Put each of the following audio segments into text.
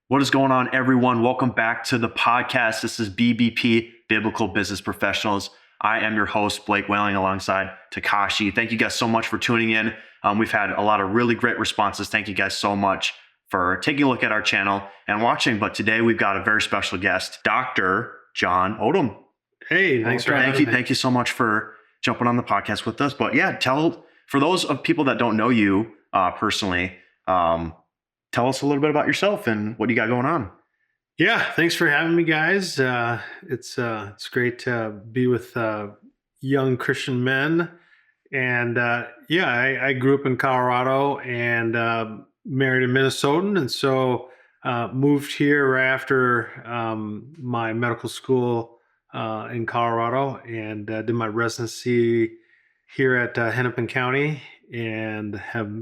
What is going on, everyone? Welcome back to the podcast. This is BBP, Biblical Business Professionals. I am your host, Blake Whaling, alongside Takashi. Thank you guys so much for tuning in. We've had a lot of really great responses. Thank you guys so much for taking a look at our channel and watching. But today we've got a very special guest, Dr. John Odom. Hey, thanks for having me. Thank you so much for jumping on the podcast with us. But yeah, for those of people that don't know you personally, tell us a little bit about yourself and what you got going on. Yeah, thanks for having me, guys. It's great to be with young Christian men. And I grew up in Colorado and married a Minnesotan, and so moved here right after my medical school in Colorado, and did my residency here at Hennepin County, and have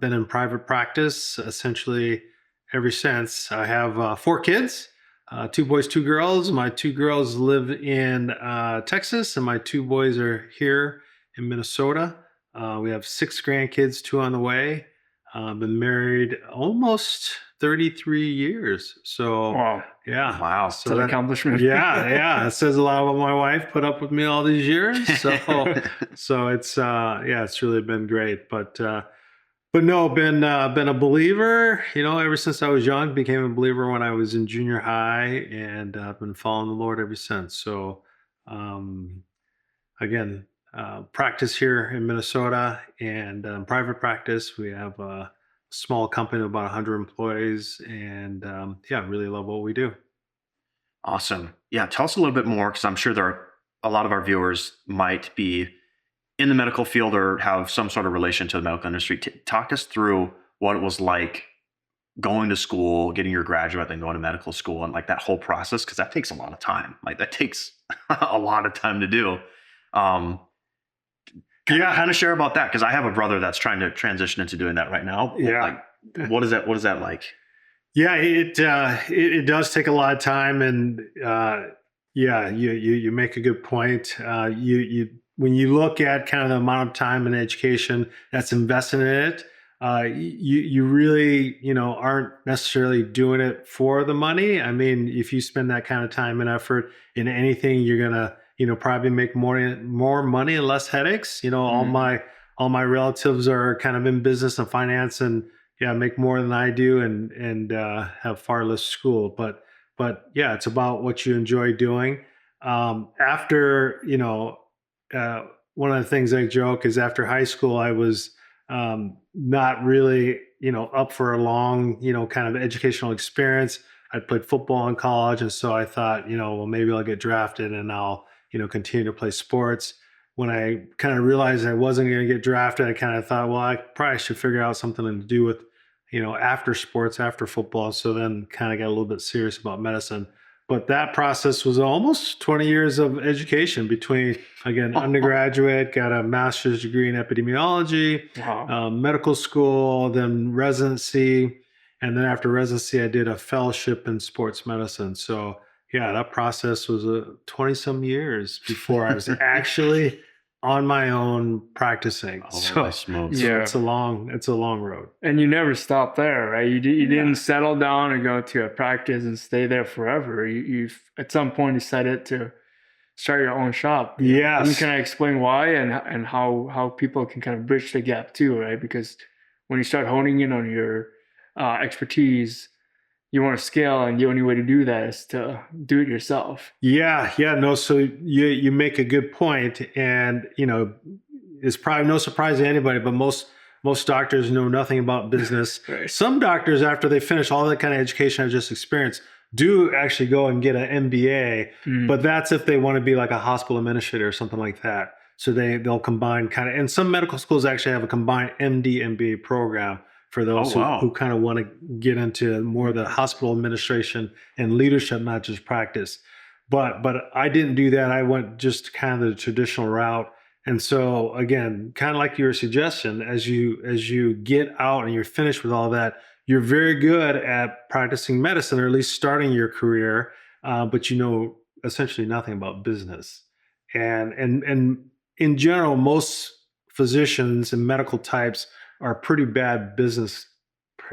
been in private practice essentially ever since. I have 4 kids, 2 boys, 2 girls. My 2 girls live in Texas, and my 2 boys are here in Minnesota. We have 6 grandkids, 2 on the way. Been married almost 33 years. So, wow. Yeah. Wow. So It's an accomplishment. yeah. It says a lot about my wife, put up with me all these years. So it's really been great. But no, been a believer, ever since I was young. Became a believer when I was in junior high, and I've been following the Lord ever since. So, again, practice here in Minnesota, and private practice. We have a small company of about 100 employees, and really love what we do. Awesome. Yeah, tell us a little bit more, because I'm sure a lot of our viewers might be in the medical field or have some sort of relation to the medical industry. Talk us through what it was like going to school, getting your graduate, then going to medical school, and like that whole process, because that takes a lot of time. Like that takes a lot of time to do. Kind of share about that, because I have a brother that's trying to transition into doing that right now. Yeah. Like, what is that like? Yeah, it does take a lot of time, and you make a good point. When you look at kind of the amount of time and education that's invested in it, you really aren't necessarily doing it for the money. I mean, if you spend that kind of time and effort in anything, you're gonna probably make more money and less headaches. All my relatives are kind of in business and finance, and make more than I do, and have far less school. But yeah, it's about what you enjoy doing. After one of the things I joke is, after high school, I was not really up for a long kind of educational experience. I played football in college, and so I thought well, maybe I'll get drafted and I'll continue to play sports. When I kind of realized I wasn't going to get drafted, I kind of thought, well, I probably should figure out something to do with after sports, after football. So then kind of got a little bit serious about medicine. But that process was almost 20 years of education between, again, undergraduate, got a master's degree in epidemiology, Wow. medical school, then residency. And then after residency, I did a fellowship in sports medicine. So yeah, that process was 20 some years before I was actually on my own practicing. Holy smokes. Yeah. It's a long road. And you never stopped there, right? You didn't settle down and go to a practice and stay there forever. You at some point decided to start your own shop. Yes. And can I explain why and how people can kind of bridge the gap too, right? Because when you start honing in on your expertise, you want to scale, and the only way to do that is to do it yourself. No. So you make a good point, and it's probably no surprise to anybody, but most doctors know nothing about business. Right. Some doctors, after they finish all that kind of education I just experienced, do actually go and get an MBA, but that's if they want to be like a hospital administrator or something like that. So they'll combine kind of, and some medical schools actually have a combined MD MBA program for those who kind of want to get into more of the hospital administration and leadership, not just practice. But I didn't do that. I went just kind of the traditional route. And so again, kind of like your suggestion, as you get out and you're finished with all that, you're very good at practicing medicine, or at least starting your career, but essentially nothing about business. And in general, most physicians and medical types are pretty bad business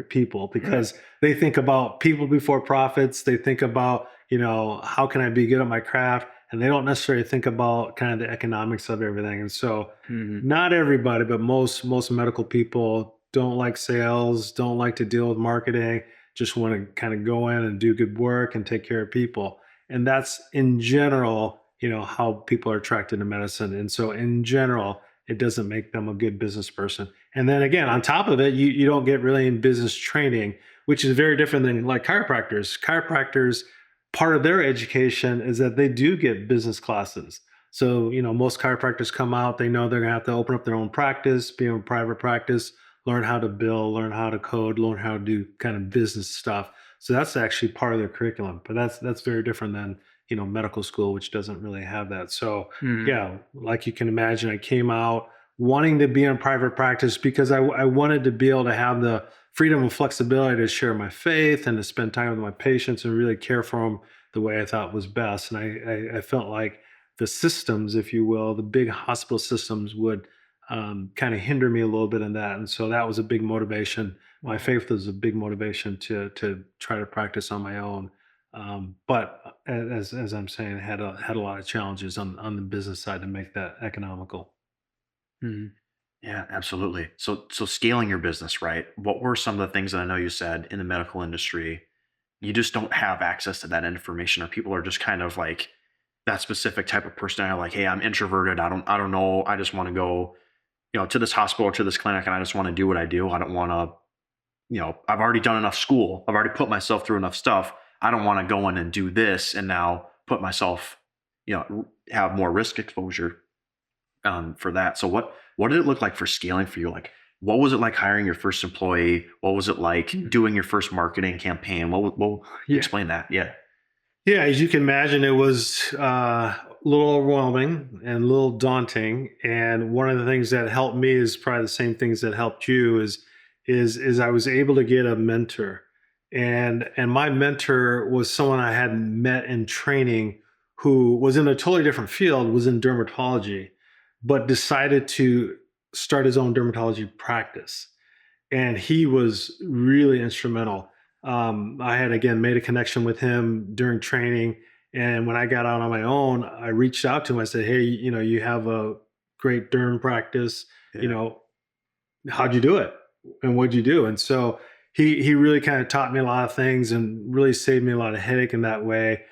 people because they think about people before profits. They think about, how can I be good at my craft? And they don't necessarily think about kind of the economics of everything. And so not everybody, but most medical people don't like sales, don't like to deal with marketing, just want to kind of go in and do good work and take care of people. And that's in general, how people are attracted to medicine. And so in general, it doesn't make them a good business person. And then again, on top of it, you don't get really in business training, which is very different than like chiropractors. Chiropractors, part of their education is that they do get business classes. So, most chiropractors come out, they know they're going to have to open up their own practice, be a private practice, learn how to bill, learn how to code, learn how to do kind of business stuff. So that's actually part of their curriculum, but that's very different than, medical school, which doesn't really have that. So yeah, like you can imagine, I came out wanting to be in private practice because I wanted to be able to have the freedom and flexibility to share my faith and to spend time with my patients and really care for them the way I thought was best. And I felt like the systems, if you will, the big hospital systems would kind of hinder me a little bit in that. And so that was a big motivation. My faith was a big motivation to try to practice on my own. But as I'm saying, had a lot of challenges on the business side to make that economical. Yeah, absolutely. So scaling your business, right? What were some of the things that I know you said in the medical industry? You just don't have access to that information, or people are just kind of like that specific type of personality, like, hey, I'm introverted. I don't know. I just want to go, to this hospital or to this clinic, and I just want to do what I do. I don't want to, I've already done enough school. I've already put myself through enough stuff. I don't want to go in and do this and now put myself, have more risk exposure for that. So what did it look like for scaling for you? Like, what was it like hiring your first employee? What was it like doing your first marketing campaign? Explain that. Yeah. Yeah, as you can imagine, it was a little overwhelming and a little daunting. And one of the things that helped me is probably the same things that helped you is I was able to get a mentor. And my mentor was someone I hadn't met in training who was in a totally different field, was in dermatology, but decided to start his own dermatology practice. And he was really instrumental. I had, again, made a connection with him during training. And when I got out on my own, I reached out to him. I said, hey, you have a great derm practice. Yeah. How'd you do it? And what'd you do? And so he really kind of taught me a lot of things and really saved me a lot of headache in that way.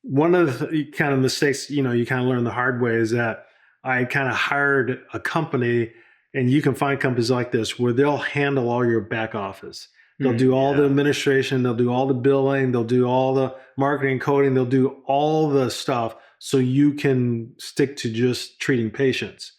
One of the kind of mistakes, you kind of learn the hard way is that I kind of hired a company, and you can find companies like this where they'll handle all your back office. They'll do all the administration, they'll do all the billing, they'll do all the marketing, coding, they'll do all the stuff so you can stick to just treating patients.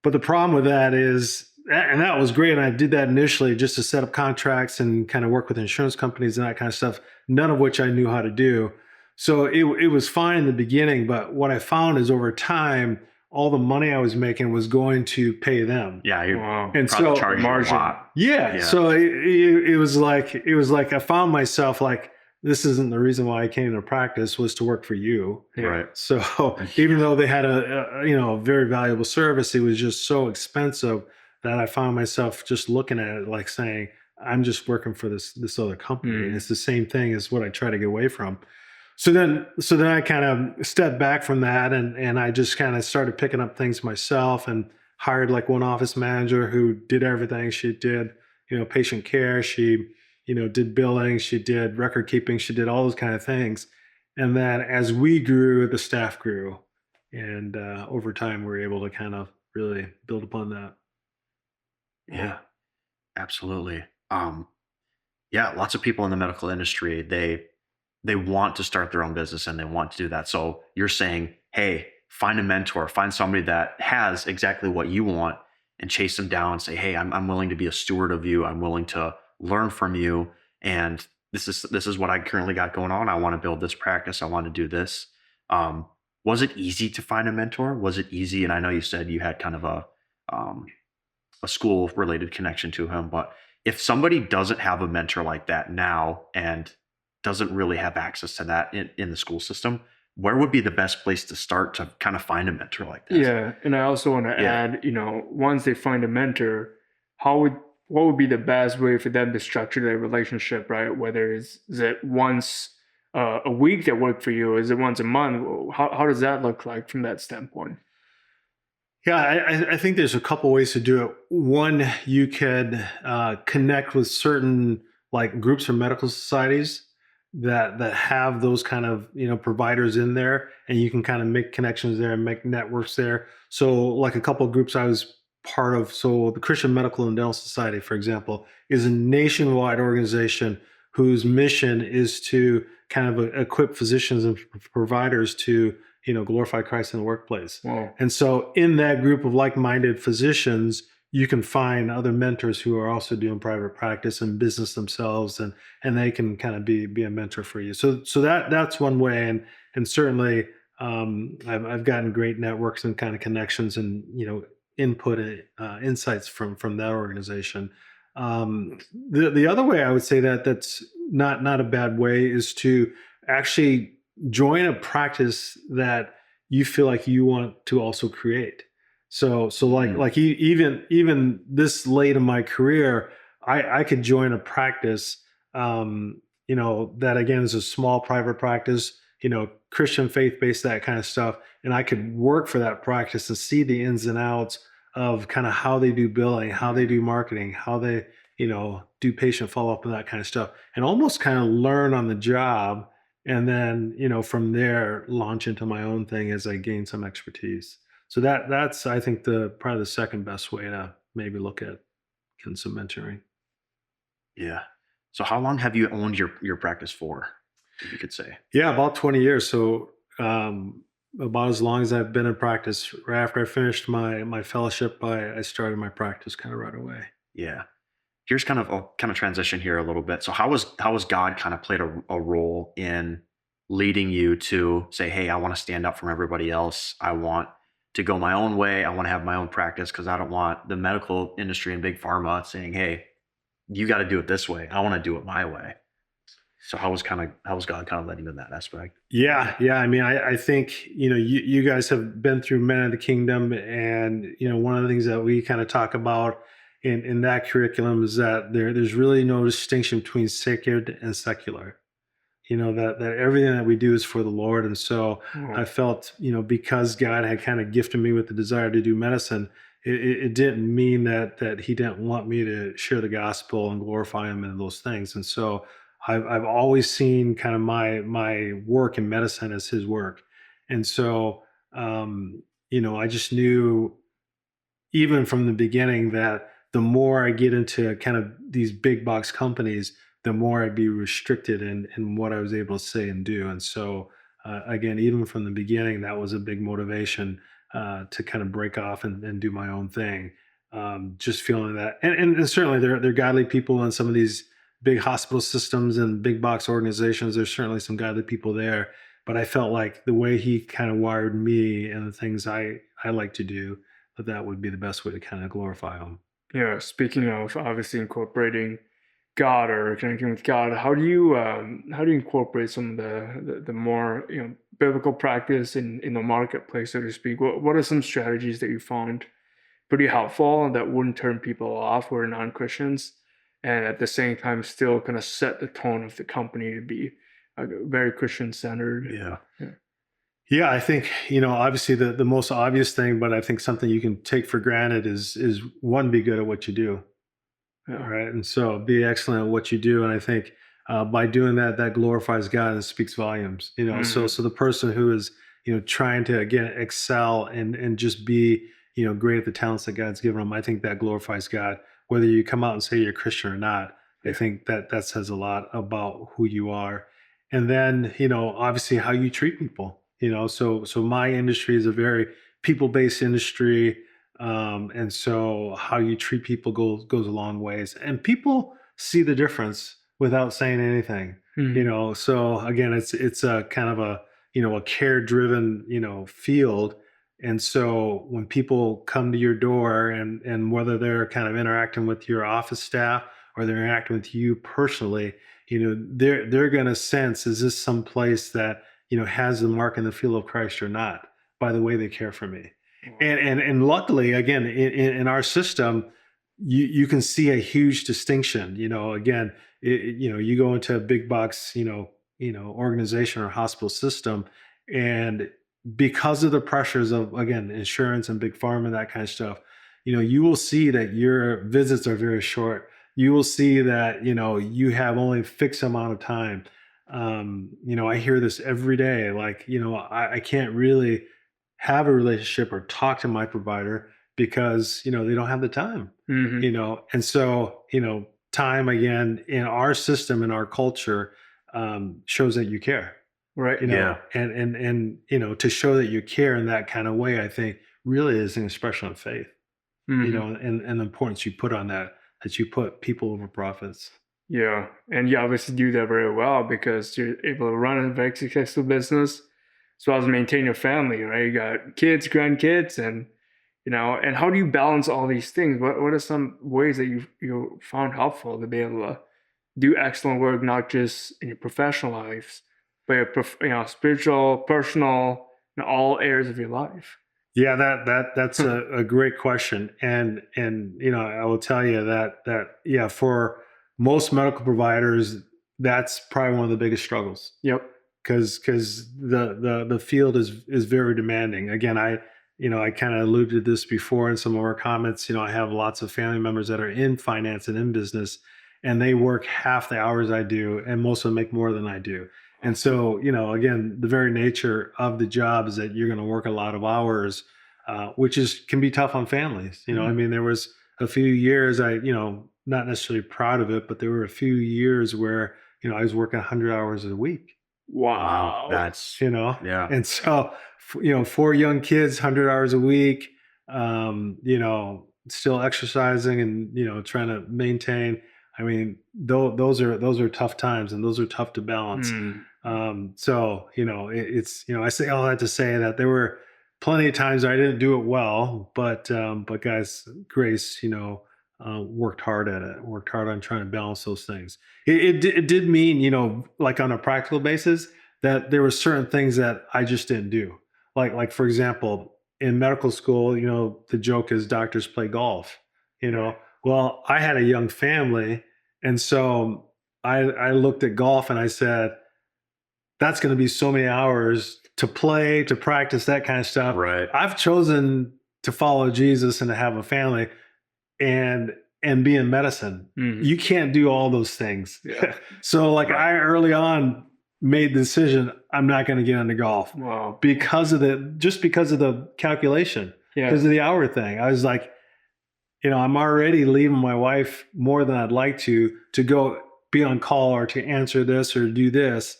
But the problem with that is, and that was great, and I did that initially just to set up contracts and kind of work with insurance companies and that kind of stuff, none of which I knew how to do. So it was fine in the beginning, but what I found is over time, all the money I was making was going to pay them. Yeah, and so charging a lot. Yeah. So it was like I found myself like, this isn't the reason why I came to practice, was to work for you. Yeah. Right. So even though they had a very valuable service, it was just so expensive that I found myself just looking at it like saying, I'm just working for this other company. And it's the same thing as what I try to get away from. So then I kind of stepped back from that and I just kind of started picking up things myself and hired like one office manager who did everything. She did, patient care. She, did billing. She did record keeping. She did all those kind of things. And then as we grew, the staff grew. And over time, we were able to kind of really build upon that. Yeah, absolutely. Yeah, lots of people in the medical industry, they want to start their own business and they want to do that. So you're saying, hey, find a mentor, find somebody that has exactly what you want and chase them down and say, hey, I'm willing to be a steward of you. I'm willing to learn from you. And this is what I currently got going on. I want to build this practice. I want to do this. Was it easy to find a mentor? Was it easy? And I know you said you had kind of a school related connection to him, but if somebody doesn't have a mentor like that now and doesn't really have access to that in the school system, where would be the best place to start to kind of find a mentor like this? Yeah. And I also want to add, once they find a mentor, how would what would be the best way for them to structure their relationship, right? Whether is it once a week that work for you? Is it once a month? How does that look like from that standpoint? Yeah, I think there's a couple ways to do it. One, you could connect with certain like groups or medical societies that have those kind of providers in there, and you can kind of make connections there and make networks there. So, like a couple of groups I was part of. So, the Christian Medical and Dental Society, for example, is a nationwide organization whose mission is to kind of equip physicians and providers to glorify Christ in the workplace. Wow. And so in that group of like-minded physicians, you can find other mentors who are also doing private practice and business themselves, and they can kind of be a mentor for you. So that's one way, and certainly I've gotten great networks and kind of connections and input and insights from that organization. The other way I would say that's not a bad way is to actually join a practice that you feel like you want to also create. So like even this late in my career, I could join a practice, that again is a small private practice, Christian faith based, that kind of stuff, and I could work for that practice and see the ins and outs of kind of how they do billing, how they do marketing, how they do patient follow up and that kind of stuff, and almost kind of learn on the job, and then from there launch into my own thing as I gain some expertise. So that's I think probably the second best way to maybe look at some mentoring. Yeah. So how long have you owned your practice for, if you could say? Yeah, about 20 years. So about as long as I've been in practice. Right after I finished my fellowship, I started my practice kind of right away. Yeah. Here's kind of transition here a little bit. So how was God kind of played a role in leading you to say, hey, I want to stand up from everybody else. I want to go my own way. I want to have my own practice because I don't want the medical industry and big pharma saying, hey, you got to do it this way. I want to do it my way. So how was God kind of letting you in that aspect? Yeah. I mean, I think you guys have been through Men of the Kingdom, and one of the things that we kind of talk about in that curriculum is that there's really no distinction between sacred and secular. That everything that we do is for the Lord. And so I felt, because God had kind of gifted me with the desire to do medicine, it didn't mean that he didn't want me to share the gospel and glorify him and those things. And so I've always seen kind of my work in medicine as his work. And so, I just knew even from the beginning that the more I get into kind of these big box companies, the more I'd be restricted in what I was able to say and do. And so, again, even from the beginning, that was a big motivation to kind of break off and do my own thing. Just feeling that, and certainly they're godly people in some of these big hospital systems and big box organizations. There's certainly some godly people there, but I felt like the way he kind of wired me and the things I like to do, that would be the best way to kind of glorify him. Yeah, speaking of obviously incorporating God or connecting with God, how do you incorporate some of the more biblical practice in the marketplace, so to speak? What are some strategies that you found pretty helpful and that wouldn't turn people off who are non-Christians, and at the same time still kind of set the tone of the company to be very Christian centered? Yeah. Yeah, I think, obviously the most obvious thing, but I think something you can take for granted is one, be good at what you do. Yeah. Right. And so be excellent at what you do. And I think by doing that glorifies God and speaks volumes, so the person who is, trying to, again, excel and just be, great at the talents that God's given them, I think that glorifies God, whether you come out and say you're a Christian or not. I think that says a lot about who you are. And then, obviously how you treat people, so my industry is a very people-based industry. And so how you treat people goes a long ways, and people see the difference without saying anything. So again, it's a kind of a care driven field. And so when people come to your door, and whether they're kind of interacting with your office staff or they're interacting with you personally, they're going to sense, is this some place that has the mark and the feel of Christ or not, by the way they care for me. And luckily, again, in our system, you can see a huge distinction. Again, you go into a big box, organization or hospital system, and because of the pressures of, again, insurance and big pharma and that kind of stuff, you will see that your visits are very short. You will see that you have only a fixed amount of time. I hear this every day. Like, I can't really have a relationship or talk to my provider because they don't have the time. Hmm. And so time, again, in our system, in our culture, shows that you care. Right. Yeah. And to show that you care in that kind of way, I think really is an expression of faith. Hmm. And the importance you put on that you put people over profits. Yeah, and you obviously do that very well because you're able to run a very successful business as well as maintain your family, right? You got kids, grandkids, and and how do you balance all these things? What are some ways that you found helpful to be able to do excellent work, not just in your professional lives, but your spiritual, personal, in all areas of your life? Yeah, that's a great question, and I will tell you that yeah, for most medical providers, that's probably one of the biggest struggles Yep. because the field is very demanding. Again, I kind of alluded to this before in some of our comments. I have lots of family members that are in finance and in business, and they work half the hours I do, and most of them make more than I do. And so, again, the very nature of the job is that you're going to work a lot of hours, which can be tough on families. I mean, there was a few years not necessarily proud of it, but there were a few years where, I was working 100 hours a week, Wow. Wow. Yeah. and so, 4 young kids, 100 hours a week, still exercising and, trying to maintain. I mean, those are tough times, and those are tough to balance. Mm. So, I say all that to say that there were plenty of times I didn't do it well, but guys, Grace, worked hard at it, worked hard on trying to balance those things. It did mean, like on a practical basis, that there were certain things that I just didn't do. Like for example, in medical school, the joke is doctors play golf. Well, I had a young family, and so I looked at golf and I said, that's going to be so many hours to play, to practice, that kind of stuff. Right. I've chosen to follow Jesus and to have a family and be in medicine. Mhm. You can't do all those things. Yeah. So like Right. I early on made the decision, I'm not going to get into golf Wow. because of the calculation, Yeah. because of the hour thing. I was like, I'm already leaving my wife more than I'd like to go be on call or to answer this or do this.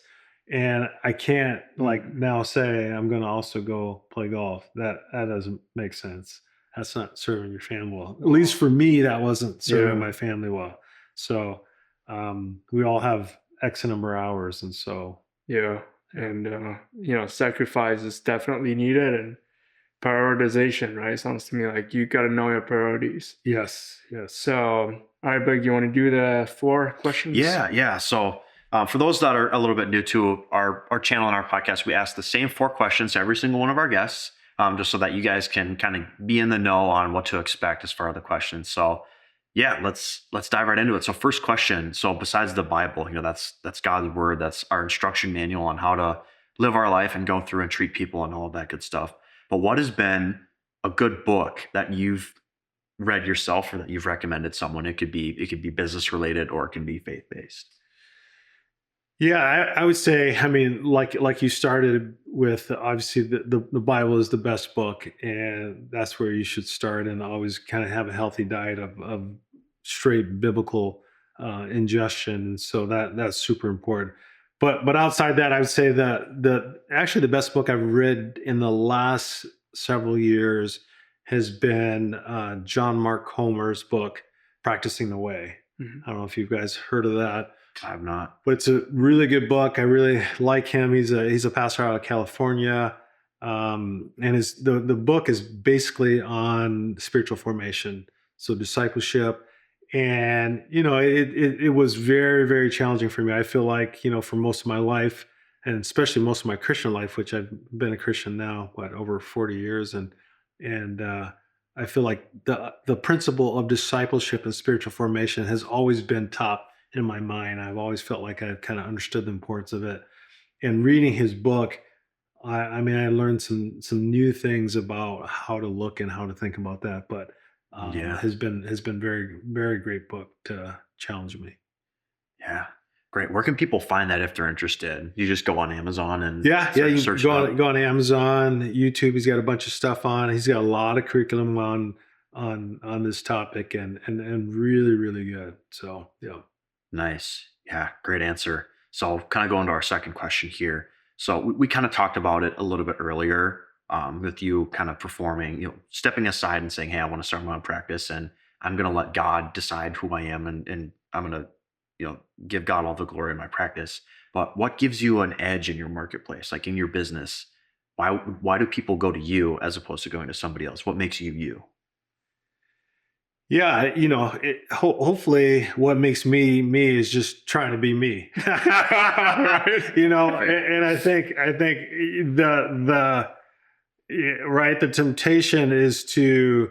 And I can't like now say I'm going to also go play golf. That doesn't make sense. That's not serving your family well. At least for me, that wasn't serving Yeah. my family well. So we all have X number of hours. And so, Yeah. And sacrifice is definitely needed, and prioritization, right? Sounds to me like you got to know your priorities. yes. So, all right, Blake, you want to do the 4 questions? Yeah. So for those that are a little bit new to our channel and our podcast, we ask the same 4 questions to every single one of our guests, just so that you guys can kind of be in the know on what to expect as far as the questions. So yeah, let's dive right into it. So first question. So besides the Bible, that's God's word. That's our instruction manual on how to live our life and go through and treat people and all of that good stuff. But what has been a good book that you've read yourself or that you've recommended someone? It could be business related or it can be faith based. Yeah, I would say, I mean, like you started with, obviously the Bible is the best book, and that's where you should start, and always kind of have a healthy diet of straight biblical ingestion. And so that's super important. But outside that, I would say that actually the best book I've read in the last several years has been John Mark Comer's book, Practicing the Way. Mhm. I don't know if you guys heard of that. I have not. But it's a really good book. I really like him. He's a pastor out of California, and the book is basically on spiritual formation, so discipleship. And it was very, very challenging for me. I feel like for most of my life, and especially most of my Christian life, which I've been a Christian now over 40 years, and I feel like the principle of discipleship and spiritual formation has always been top in my mind. I've always felt like I've kind of understood the importance of it. And reading his book, I mean, I learned some new things about how to look and how to think about that. But Yeah. has been very very great book to challenge me. Yeah. Great. Where can people find that if they're interested? You just go on Amazon and Yeah, yeah. You can search it up. go on Amazon, YouTube. He's got a bunch of stuff on. He's got a lot of curriculum on this topic, and really really good. So yeah. Nice. Yeah, great answer. So, kind of going to our second question here. So, we kind of talked about it a little bit earlier, with you kind of performing, stepping aside and saying, "Hey, I want to start my own practice, and I'm going to let God decide who I am, and I'm going to, give God all the glory in my practice." But what gives you an edge in your marketplace, like in your business? Why do people go to you as opposed to going to somebody else? What makes you you? Yeah, hopefully what makes me me is just trying to be me. Right. And I think the yeah, right, the temptation is to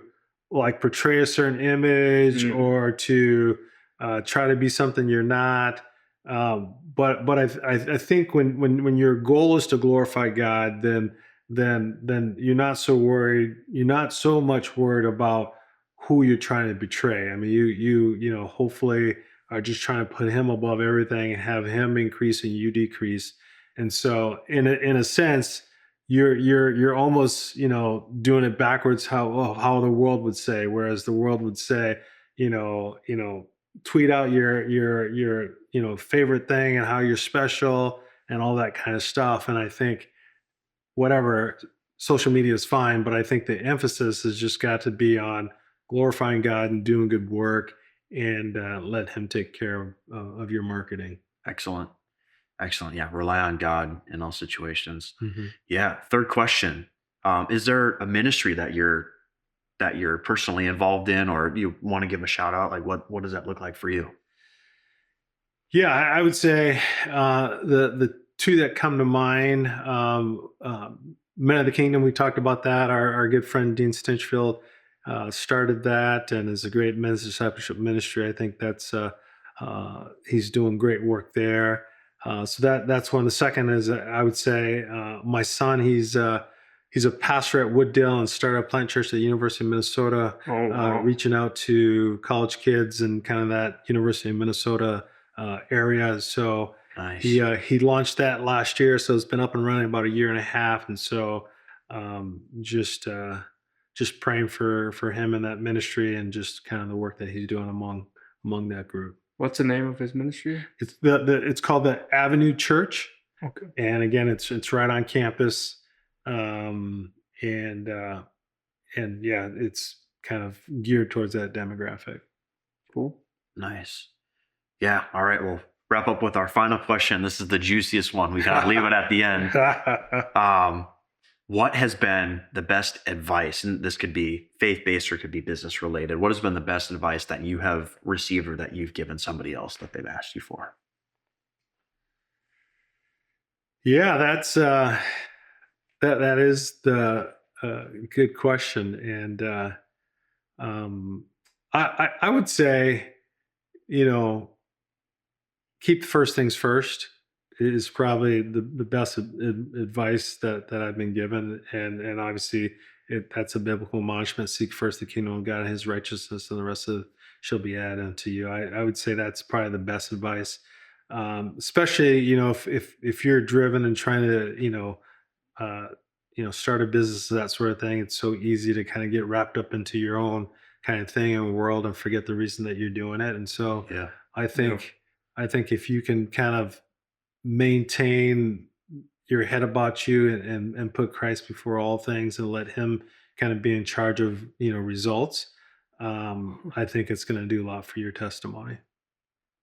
like portray a certain image Mm. or to try to be something you're not. But I think when your goal is to glorify God, then you're not so worried. You're not so much worried about who you're trying to betray. I mean, hopefully are just trying to put Him above everything and have Him increase and you decrease. And so, in a sense, you're almost doing it backwards how the world would say, whereas the world would say, tweet out your favorite thing and how you're special and all that kind of stuff. And I think whatever, social media is fine, but I think the emphasis has just got to be on glorifying God and doing good work, and let Him take care of your marketing. Excellent. Excellent. Yeah. Rely on God in all situations. Mhm. Yeah. Third question. Is there a ministry that you're personally involved in, or you want to give a shout out? Like what does that look like for you? Yeah, I would say the two that come to mind, Men of the Kingdom. We talked about that. Our good friend Dean Stinchfield started that, and is a great men's discipleship ministry. I think he's doing great work there. So that's one. The second is, I would say, my son. He's a pastor at Wooddale and Startup Plant Church at the University of Minnesota, Oh, wow. reaching out to college kids and kind of that University of Minnesota area. So Nice. he launched that last year, so it's been up and running about a year and a half. And so just praying for him and that ministry, and just kind of the work that he's doing among that group. What's the name of his ministry? It's called the Avenue Church, Okay. and again, it's right on campus, and yeah, it's kind of geared towards that demographic. Cool. Nice. Yeah. All right. We'll wrap up with our final question. This is the juiciest one. We gotta leave it at the end. What has been the best advice? And this could be faith-based or it could be business related. What has been the best advice that you have received or that you've given somebody else that they've asked you for? Yeah, that is the good question, and I would say, you know, keep the first things first is probably the best advice that I've been given, and obviously that's a biblical admonishment: seek first the kingdom of God and His righteousness, and the rest of it shall be added unto you. I would say that's probably the best advice, especially if you're driven and trying to uh, start a business, that sort of thing. It's so easy to kind of get wrapped up into your own kind of thing in the world and forget the reason that you're doing it. And so Yeah. I Yeah. think I think if you can kind of maintain your head about you, and put Christ before all things, and let Him kind of be in charge of results, I think it's going to do a lot for your testimony.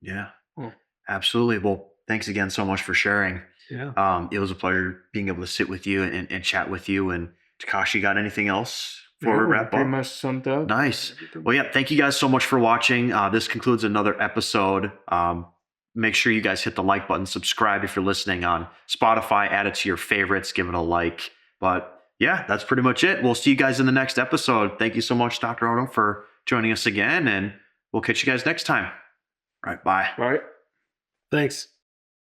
Yeah. Oh, Absolutely. Well, thanks again so much for sharing. Yeah. It was a pleasure being able to sit with you and chat with you. And Takashi, got anything else before we no, wrap pretty up? much summed up Nice. everything. Well, yeah, thank you guys so much for watching. This concludes another episode. Make sure you guys hit the like button, subscribe if you're listening on Spotify, add it to your favorites, give it a like. But yeah, that's pretty much it. We'll see you guys in the next episode. Thank you so much, Dr. Odom, for joining us again, and we'll catch you guys next time. All right, bye. Right. Thanks.